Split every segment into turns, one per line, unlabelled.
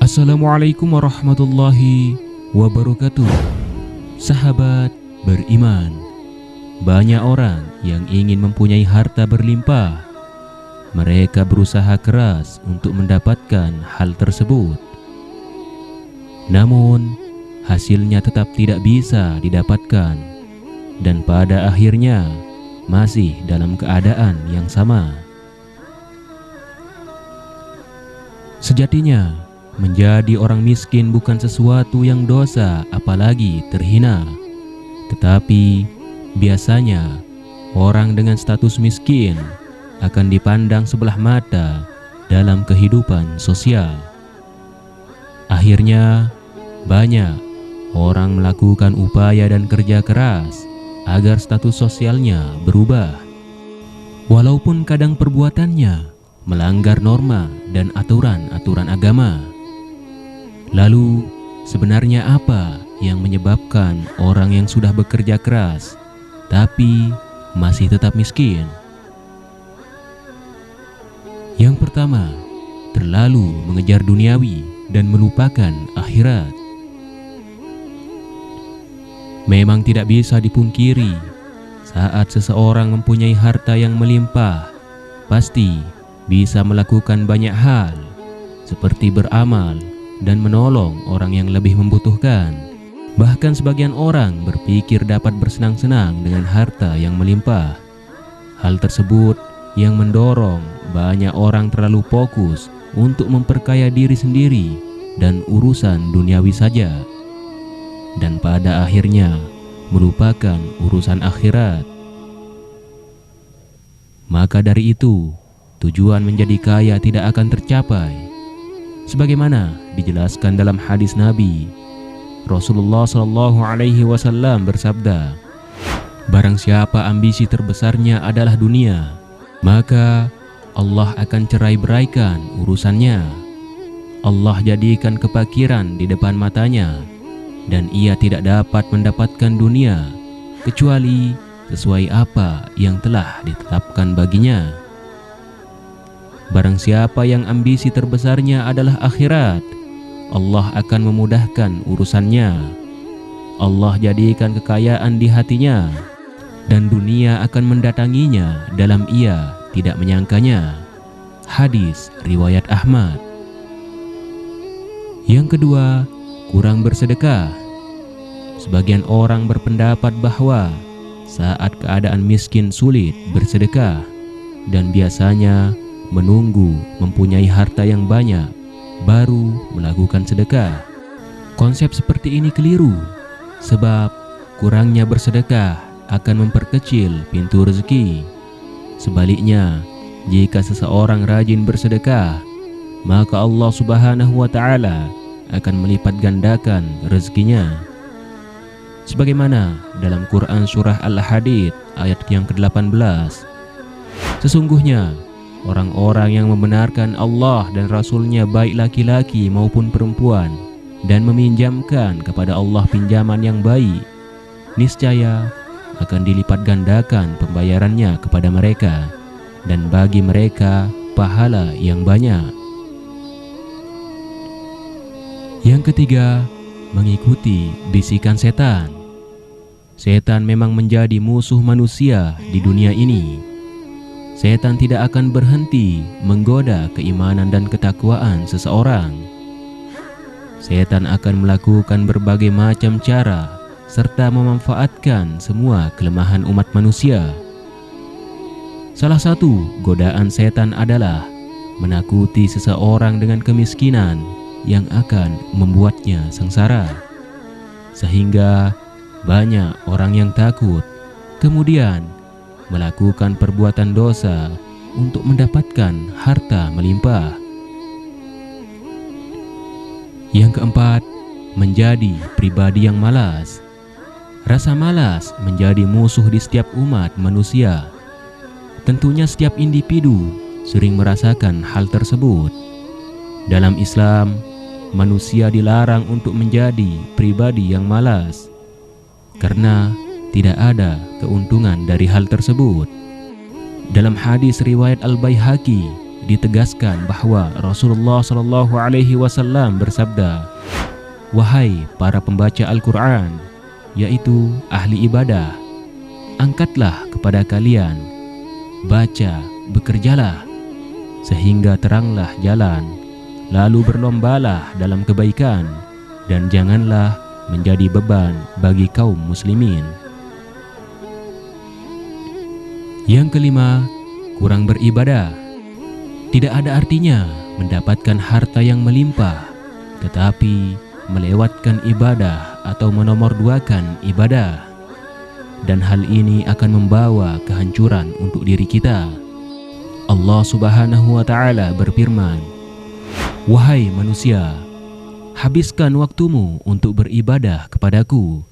Assalamualaikum warahmatullahi wabarakatuh. Sahabat beriman, banyak orang yang ingin mempunyai harta berlimpah. Mereka berusaha keras untuk mendapatkan hal tersebut. Namun, hasilnya tetap tidak bisa didapatkan, dan pada akhirnya masih dalam keadaan yang sama. Sejatinya, menjadi orang miskin bukan sesuatu yang dosa apalagi terhina. Tetapi biasanya orang dengan status miskin akan dipandang sebelah mata dalam kehidupan sosial. Akhirnya banyak orang melakukan upaya dan kerja keras agar status sosialnya berubah. Walaupun kadang perbuatannya melanggar norma dan aturan-aturan agama. Lalu, sebenarnya apa yang menyebabkan orang yang sudah bekerja keras tapi masih tetap miskin? Yang pertama, terlalu mengejar duniawi dan melupakan akhirat. Memang tidak bisa dipungkiri, saat seseorang mempunyai harta yang melimpah, pasti bisa melakukan banyak hal, seperti beramal dan menolong orang yang lebih membutuhkan. Bahkan sebagian orang berpikir dapat bersenang-senang dengan harta yang melimpah. Hal tersebut yang mendorong banyak orang terlalu fokus untuk memperkaya diri sendiri dan urusan duniawi saja, dan pada akhirnya melupakan urusan akhirat. Maka dari itu, tujuan menjadi kaya tidak akan tercapai. Sebagaimana dijelaskan dalam hadis Nabi, Rasulullah SAW bersabda, "Barang siapa ambisi terbesarnya adalah dunia, maka Allah akan cerai-beraikan urusannya. Allah jadikan kepakiran di depan matanya, dan ia tidak dapat mendapatkan dunia kecuali sesuai apa yang telah ditetapkan baginya. Barang siapa yang ambisi terbesarnya adalah akhirat, Allah akan memudahkan urusannya. Allah jadikan kekayaan di hatinya, dan dunia akan mendatanginya dalam ia tidak menyangkanya." Hadis riwayat Ahmad. Yang kedua, kurang bersedekah. Sebagian orang berpendapat bahwa saat keadaan miskin sulit bersedekah, dan biasanya menunggu mempunyai harta yang banyak baru melakukan sedekah. Konsep seperti ini keliru, sebab kurangnya bersedekah akan memperkecil pintu rezeki. Sebaliknya, jika seseorang rajin bersedekah, maka Allah Subhanahu wa Ta'ala akan melipat gandakan rezekinya. Sebagaimana dalam Quran surah Al-Hadid ayat yang ke-18, "Sesungguhnya orang-orang yang membenarkan Allah dan Rasul-Nya, baik laki-laki maupun perempuan, dan meminjamkan kepada Allah pinjaman yang baik, niscaya akan dilipat gandakan pembayarannya kepada mereka, dan bagi mereka pahala yang banyak." Yang ketiga, mengikuti bisikan setan. Setan memang menjadi musuh manusia di dunia ini. Setan tidak akan berhenti menggoda keimanan dan ketakwaan seseorang. Setan akan melakukan berbagai macam cara serta memanfaatkan semua kelemahan umat manusia. Salah satu godaan setan adalah menakuti seseorang dengan kemiskinan yang akan membuatnya sengsara, sehingga banyak orang yang takut kemudian melakukan perbuatan dosa untuk mendapatkan harta melimpah. Yang keempat, menjadi pribadi yang malas. Rasa malas menjadi musuh di setiap umat manusia. Tentunya setiap individu sering merasakan hal tersebut. Dalam Islam, manusia dilarang untuk menjadi pribadi yang malas, karena tidak ada keuntungan dari hal tersebut. Dalam hadis riwayat Al-Baihaqi ditegaskan bahwa Rasulullah SAW bersabda, "Wahai para pembaca Al-Quran, yaitu ahli ibadah, angkatlah kepada kalian, baca, bekerjalah, sehingga teranglah jalan, lalu berlombalah dalam kebaikan, dan janganlah menjadi beban bagi kaum muslimin." Yang kelima, kurang beribadah. Tidak ada artinya mendapatkan harta yang melimpah, tetapi melewatkan ibadah atau menomorduakan ibadah. Dan hal ini akan membawa kehancuran untuk diri kita. Allah Subhanahu wa Ta'ala berfirman, "Wahai manusia, habiskan waktumu untuk beribadah kepadaku.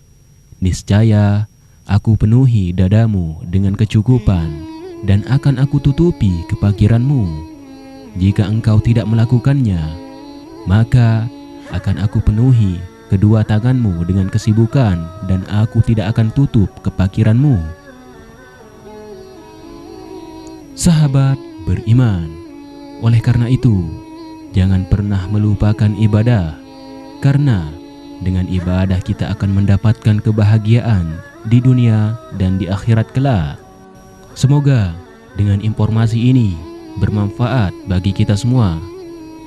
Niscaya aku penuhi dadamu dengan kecukupan dan akan aku tutupi kefakiranmu. Jika engkau tidak melakukannya, maka akan aku penuhi kedua tanganmu dengan kesibukan dan aku tidak akan tutup kefakiranmu." Sahabat beriman, oleh karena itu, jangan pernah melupakan ibadah, karena dengan ibadah kita akan mendapatkan kebahagiaan di dunia dan di akhirat kelak. Semoga dengan informasi ini bermanfaat bagi kita semua,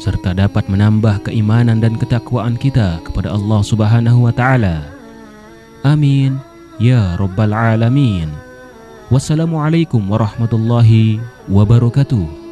serta dapat menambah keimanan dan ketakwaan kita kepada Allah Subhanahu wa Ta'ala. Amin ya rabbal alamin. Wassalamualaikum warahmatullahi wabarakatuh.